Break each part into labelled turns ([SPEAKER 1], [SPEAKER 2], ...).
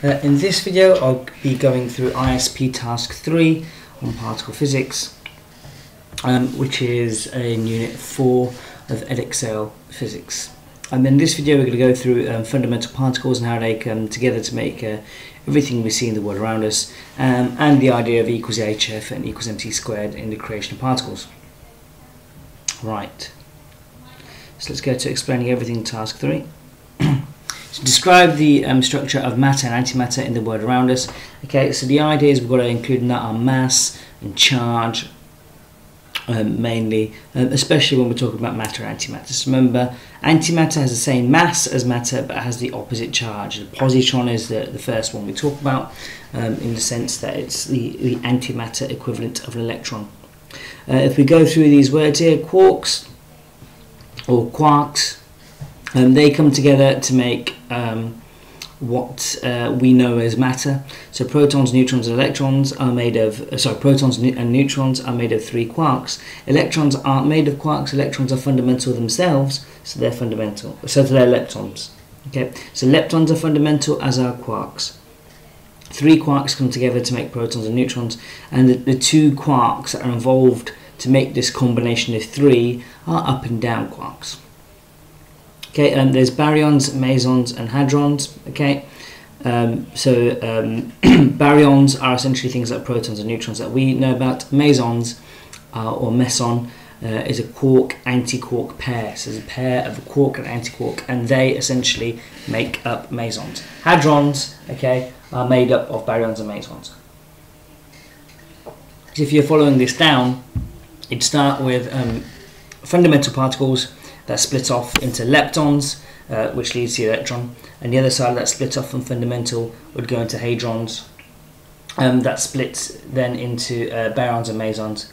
[SPEAKER 1] In this video I'll be going through ISP task 3 on particle physics, which is in unit 4 of Edexcel physics. And in this video we're going to go through fundamental particles and how they come together to make everything we see in the world around us, and the idea of E equals hf and E equals mc squared in the creation of particles. Right, so let's go to explaining everything in task 3. So describe the structure of matter and antimatter in the world around us. Okay, so the idea is we've got to include in that our mass and charge, mainly, especially when we're talking about matter and antimatter. So remember, antimatter has the same mass as matter but has the opposite charge. The positron is the first one we talk about, in the sense that it's the antimatter equivalent of an electron. If we go through these words here, quarks or quarks, they come together to make what we know as matter. So protons, neutrons and electrons are made of, protons and neutrons are made of 3 quarks. Electrons aren't made of quarks. Electrons are fundamental themselves, so they're fundamental. So they're leptons. Okay, so leptons are fundamental, as are quarks. 3 quarks come together to make protons and neutrons, and the 2 quarks that are involved to make this combination of 3 are up and down quarks. Okay, there's baryons, mesons and hadrons. Okay, baryons are essentially things like protons and neutrons that we know about. Mesons, or meson, is a quark-antiquark pair. So it's a pair of a quark and antiquark, and they essentially make up mesons. Hadrons, okay, are made up of baryons and mesons. So if you're following this down, you'd start with fundamental particles that split off into leptons, which leads to the electron, and the other side of that split off from fundamental would go into hadrons, that splits then into baryons and mesons,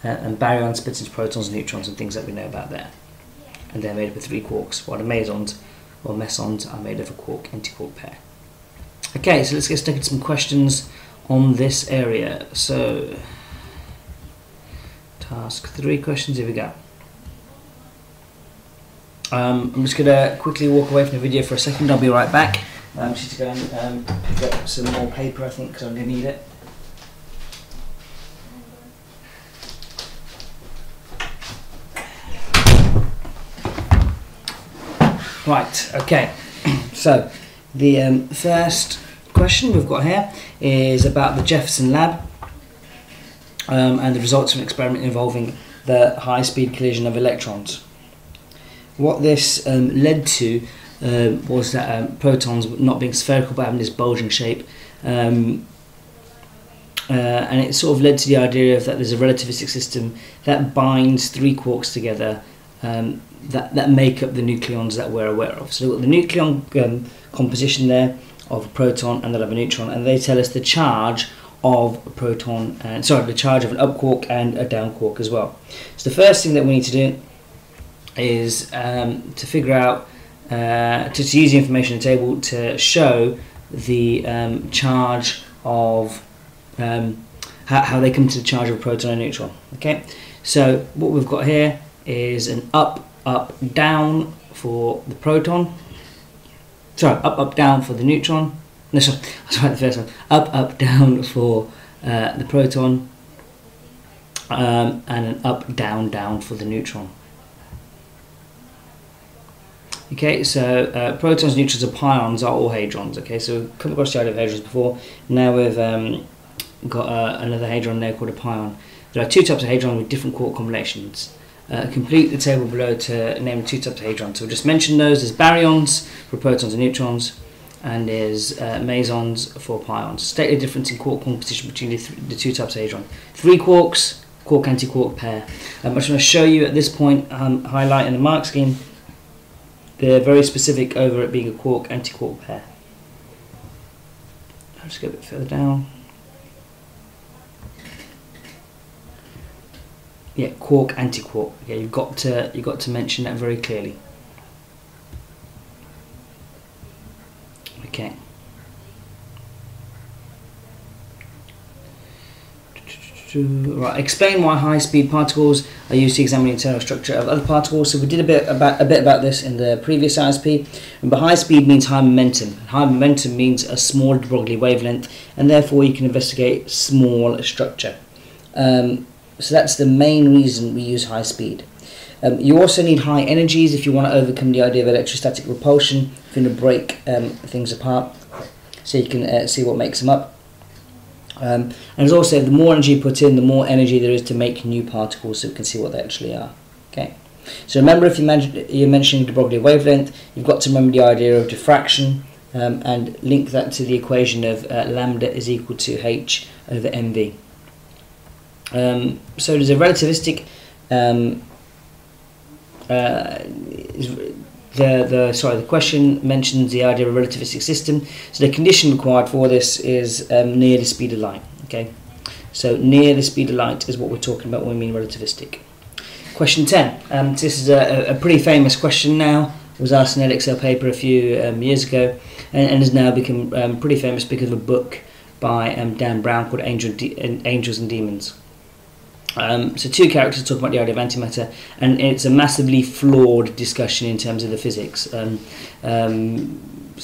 [SPEAKER 1] and baryons splits into protons and neutrons and things that we know about there, and they're made up of 3 quarks, while the mesons or mesons are made of a quark-antiquark pair. Okay, so let's get stuck into some questions on this area. So task 3 questions, here we go. I'm just going to quickly walk away from the video for a second. I'll be right back. Just to go and pick up some more paper, I think, because I'm going to need it. Right, okay. So the first question we've got here is about the Jefferson lab, and the results of an experiment involving the high-speed collision of electrons. What this led to was that protons not being spherical but having this bulging shape, and it sort of led to the idea of that there's a relativistic system that binds 3 quarks together that make up the nucleons that we're aware of. So we've got the nucleon composition there of a proton and that of a neutron, and they tell us the charge of a proton, and the charge of an up quark and a down quark as well. So the first thing that we need to do is to figure out, to use the information table to show the charge of, how they come to the charge of a proton and neutron. Okay, so what we've got here is an up, down for the proton, up, down for the neutron. No, sorry, that's right, the first one. Up, down for the proton, and an up, down for the neutron. Okay, so protons, neutrons and pions are all hadrons. Okay, so we've come across the idea of hadrons before. Now we've got another hadron there called a pion. There are 2 types of hadron with different quark combinations. Complete the table below to name 2 types of hadron. So we'll just mention those. There's baryons for protons and neutrons, and there's mesons for pions. State the difference in quark composition between the 2 types of hadron. 3 quarks, quark-antiquark pair. I'm just going to show you at this point, highlight in the mark scheme, they're very specific over it being a quark-antiquark pair. I'll just go a bit further down. Yeah, quark-antiquark. Okay, you've got to mention that very clearly. Okay. Right, explain why high-speed particles are used to examine the internal structure of other particles. So we did a bit about this in the previous ISP. But high speed means high momentum. High momentum means a small de Broglie wavelength, and therefore you can investigate small structure. So that's the main reason we use high speed. You also need high energies if you want to overcome the idea of electrostatic repulsion, if you want to break things apart, so you can see what makes them up. And as also, the more energy you put in, the more energy there is to make new particles, so we can see what they actually are. Okay. So remember, if you're mentioning de Broglie wavelength, you've got to remember the idea of diffraction, and link that to the equation of lambda is equal to h over mv. So there's a relativistic. The question mentions the idea of a relativistic system. So the condition required for this is near the speed of light. Okay, so near the speed of light is what we're talking about when we mean relativistic. Question 10. This is a pretty famous question now. It was asked in an Edexcel paper a few years ago, and has now become pretty famous because of a book by Dan Brown called Angels and Demons. So two characters talk about the idea of antimatter, and it's a massively flawed discussion in terms of the physics,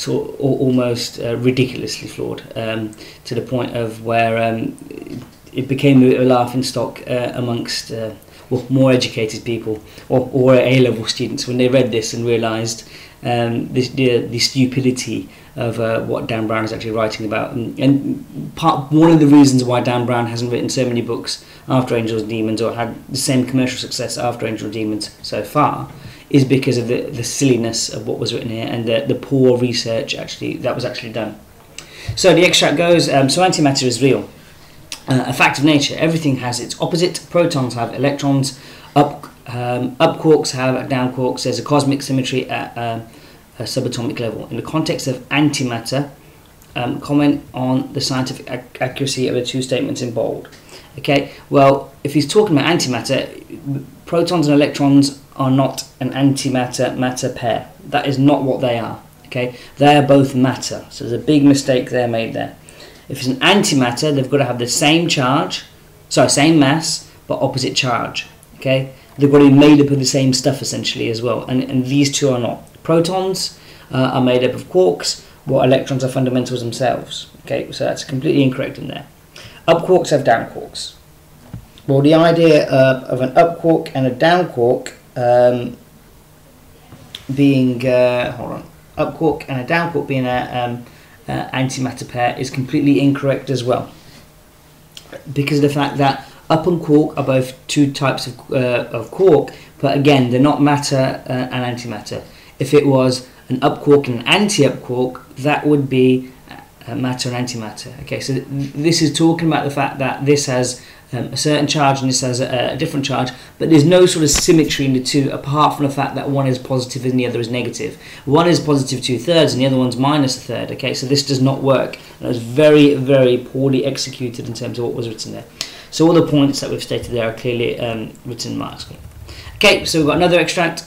[SPEAKER 1] almost ridiculously flawed, to the point of where it became a laughing stock amongst more educated people or A-level students when they read this and realised the stupidity of what Dan Brown is actually writing about. And one of the reasons why Dan Brown hasn't written so many books after Angels and Demons, or had the same commercial success after Angels and Demons so far, is because of the silliness of what was written here and the poor research that was actually done. So the extract goes, so antimatter is real. A fact of nature. Everything has its opposite. Protons have electrons. Up quarks have down quarks. There's a cosmic symmetry at a subatomic level. In the context of antimatter, comment on the scientific accuracy of the two statements in bold. Okay, well, if he's talking about antimatter, protons and electrons are not an antimatter-matter pair. That is not what they are. Okay, they are both matter. So there's a big mistake there made there. If it's an antimatter, they've got to have the same same mass, but opposite charge. Okay, they've got to be made up of the same stuff essentially as well, and these two are not. Protons are made up of quarks, while electrons are fundamentals themselves. Okay, so that's completely incorrect in there. Up quarks have down quarks. Well, the idea of an up quark and a down quark being up quark and a down quark being a antimatter pair is completely incorrect as well, because of the fact that up and quark are both two types of quark, but again they're not matter and antimatter. If it was an up quark and an anti-up quark, that would be matter and antimatter. Okay, so this is talking about the fact that this has a certain charge and this has a different charge, but there's no sort of symmetry in the two, apart from the fact that one is positive and the other is negative. One is positive 2/3 and the other one's minus 1/3. Okay, so this does not work. And it was very, very poorly executed in terms of what was written there. So all the points that we've stated there are clearly written in marks. Okay, so we've got another extract.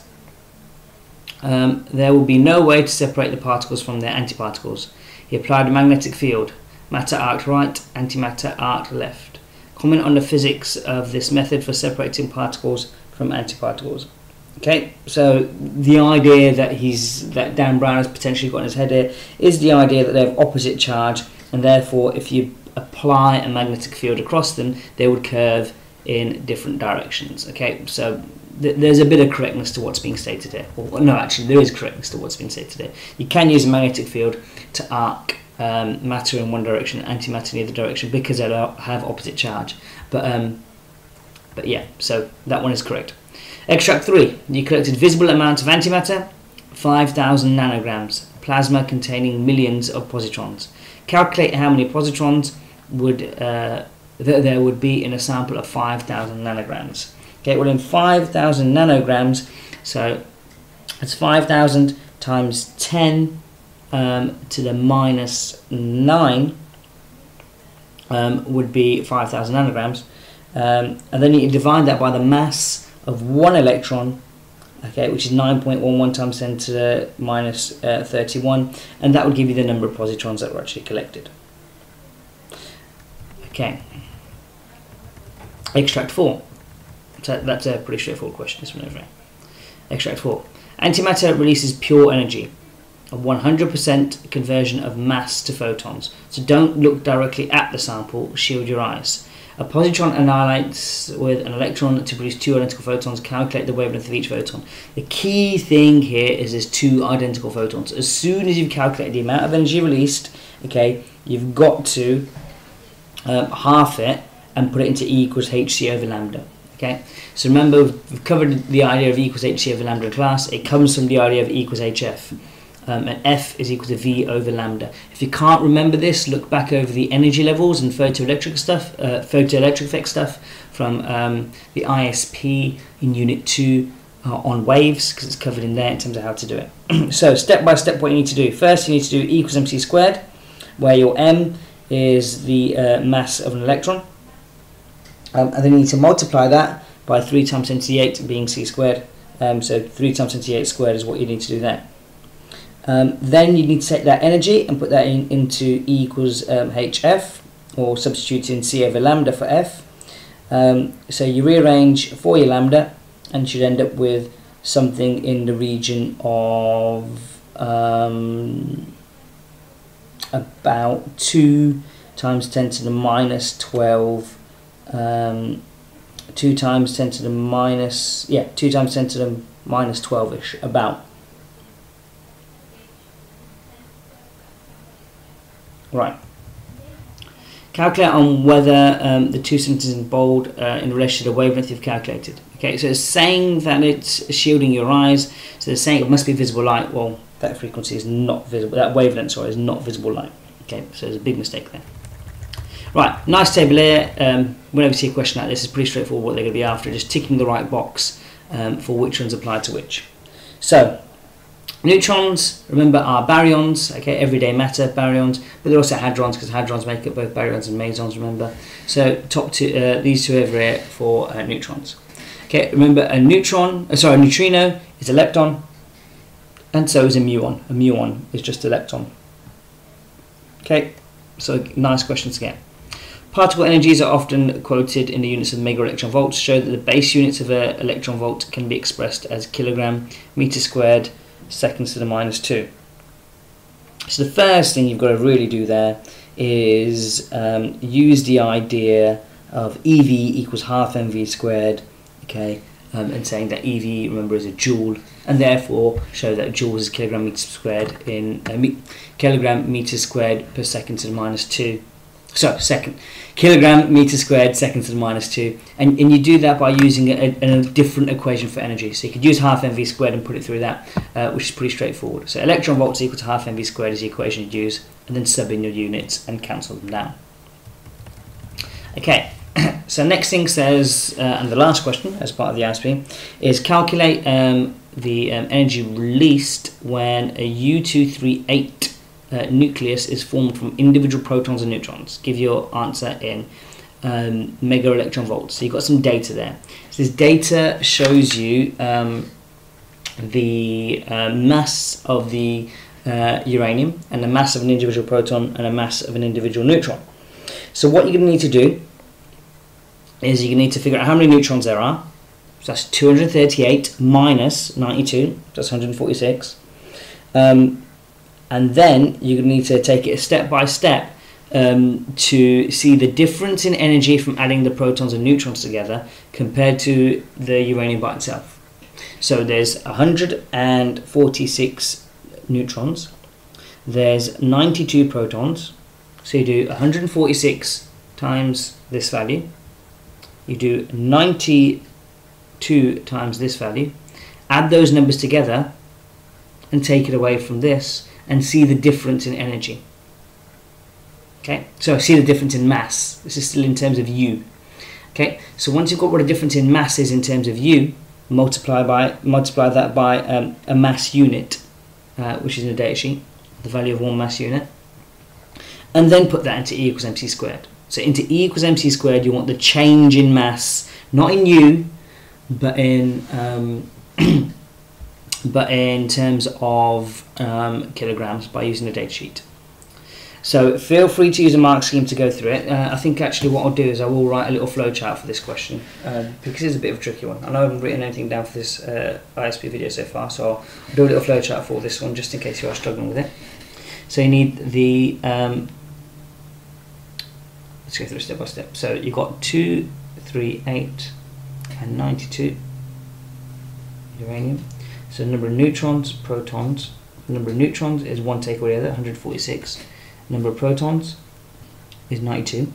[SPEAKER 1] There will be no way to separate the particles from their antiparticles. He applied a magnetic field. Matter arced right, antimatter arced left. Comment on the physics of this method for separating particles from antiparticles. Okay, so the idea that Dan Brown has potentially got in his head here is the idea that they have opposite charge, and therefore if you apply a magnetic field across them, they would curve in different directions. Okay, so there's a bit of correctness to what's being stated here. Well, no, actually, there is correctness to what's been stated here. You can use a magnetic field to arc matter in one direction, antimatter in the other direction, because they have opposite charge. But yeah, so that one is correct. Extract 3. You collected visible amount of antimatter, 5,000 nanograms, plasma containing millions of positrons. Calculate how many positrons there would be in a sample of 5,000 nanograms. Okay, well in 5,000 nanograms, so it's 5,000 times 10 to the minus 9 would be 5,000 nanograms, and then you divide that by the mass of one electron, okay, which is 9.11 times 10 to the minus 31, and that would give you the number of positrons that were actually collected. Okay. Extract 4. So that's a pretty straightforward question, this one over here. Extract 4. Antimatter releases pure energy, a 100% conversion of mass to photons. So don't look directly at the sample, shield your eyes. A positron annihilates with an electron to produce 2 identical photons. Calculate the wavelength of each photon. The key thing here is there's 2 identical photons. As soon as you've calculated the amount of energy released, okay, you've got to half it and put it into E equals hc over lambda. Okay, so remember we've covered the idea of E equals hc over lambda in class. It comes from the idea of E equals hf. And F is equal to V over lambda. If you can't remember this, look back over the energy levels and photoelectric effect stuff from the ISP in Unit 2 on waves, because it's covered in there in terms of how to do it. So step by step, what you need to do. First, you need to do E equals mc squared, where your m is the mass of an electron, and then you need to multiply that by 3 times 10 to the 8 being c squared. So 3 times 10 to the 8 squared is what you need to do there. Then you need to take that energy and put that into E equals hf, or substitute in c over lambda for f. So you rearrange for your lambda and should end up with something in the region of about 2 times 10 to the minus 12, 2 times 10 to the minus, 2 times 10 to the minus 12-ish, about. Right. Calculate on whether the 2 sentences in bold in relation to the wavelength you've calculated. Okay, so it's saying that it's shielding your eyes, so it's saying it must be visible light. Well, that frequency is not visible, that wavelength, sorry, is not visible light. Okay, so there's a big mistake there. Right, nice table here. Whenever you see a question like this, it's pretty straightforward what they're going to be after, just ticking the right box for which ones apply to which. So, neutrons, remember, are baryons, okay, everyday matter, baryons, but they're also hadrons, because hadrons make up both baryons and mesons, remember. So top two, these two over here for neutrons. Okay, remember a neutrino is a lepton, and so is a muon. A muon is just a lepton. Okay, so nice questions to get. Particle energies are often quoted in the units of mega electron volts, show that the base units of an electron volt can be expressed as kilogram meter squared seconds to the minus 2. So the first thing you've got to really do there is use the idea of EV equals half mv squared, okay, and saying that EV, remember, is a joule, and therefore show that joules is kilogram meter squared in kilogram meter squared per second to the minus 2. So kilogram meter squared seconds to the minus 2, and you do that by using a different equation for energy. So you could use half mv squared and put it through that, which is pretty straightforward. So electron volts equal to half mv squared is the equation you'd use, and then sub in your units and cancel them down. Okay, so next thing says, and the last question as part of the ISP, is calculate the energy released when a U238 nucleus is formed from individual protons and neutrons. Give your answer in mega electron volts. So you've got some data there. So this data shows you the mass of the uranium, and the mass of an individual proton, and a mass of an individual neutron. So what you're going to need to do is you're going to need to figure out how many neutrons there are. So that's 238 minus 92, that's 146. And then you're going to need to take it step by step to see the difference in energy from adding the protons and neutrons together compared to the uranium by itself. So there's 146 neutrons, there's 92 protons, so you do 146 times this value, you do 92 times this value, add those numbers together and take it away from this, and see the difference in energy. Okay, so see the difference in mass. This is still in terms of U. Okay, so once you've got what a difference in mass is in terms of U, multiply that by a mass unit, which is in the data sheet, the value of one mass unit, and then put that into E equals mc squared. So into E equals mc squared, you want the change in mass, not in U, but in terms of kilograms by using the data sheet. So feel free to use a mark scheme to go through it. I think actually what I'll do is I will write a little flowchart for this question because it's a bit of a tricky one. I know I haven't written anything down for this ISP video so far, so I'll do a little flowchart for this one just in case you are struggling with it. So you need the, let's go through step by step. So you've got 2, 3, 8 and 92 uranium. So the number of neutrons, protons. The number of neutrons is 1 take away the other, 146. Number of protons is 92.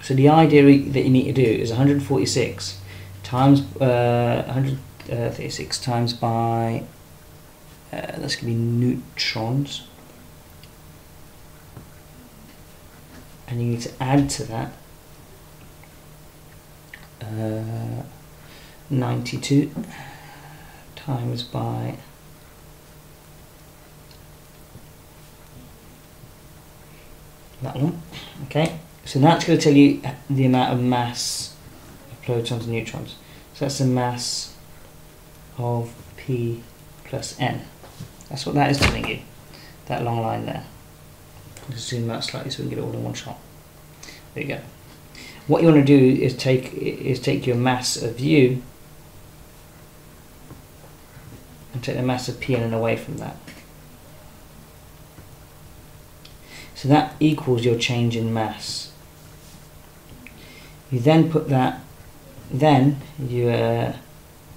[SPEAKER 1] So the idea that you need to do is 146 times 136 times by that's going to be neutrons, and you need to add to that 92 times by that one. Okay, so that's going to tell you the amount of mass of protons and neutrons. So that's the mass of P plus N. That's what that is telling you, that long line there. I'll just zoom out slightly so we can get it all in one shot. There you go. What you want to do is take your mass of U and take the mass of Pn away from that. So that equals your change in mass. You then put that, then you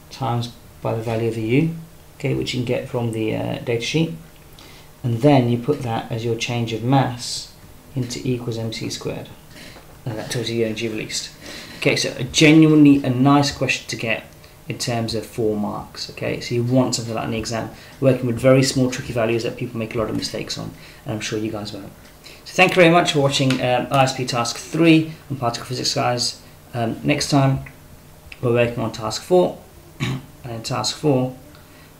[SPEAKER 1] times by the value of the U, okay, which you can get from the data sheet, and then you put that as your change of mass into E equals mc squared, and that tells you the energy released. Okay, so genuinely a nice question to get in terms of 4 marks. Okay, so you want something like that in the exam, working with very small tricky values that people make a lot of mistakes on, and I'm sure you guys won't. So thank you very much for watching ISP task 3 on particle physics, guys. Next time we're working on task 4, and in task 4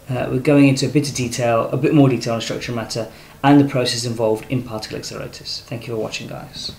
[SPEAKER 1] we're going into a bit more detail on structure and matter and the process involved in particle accelerators. Thank you for watching, guys.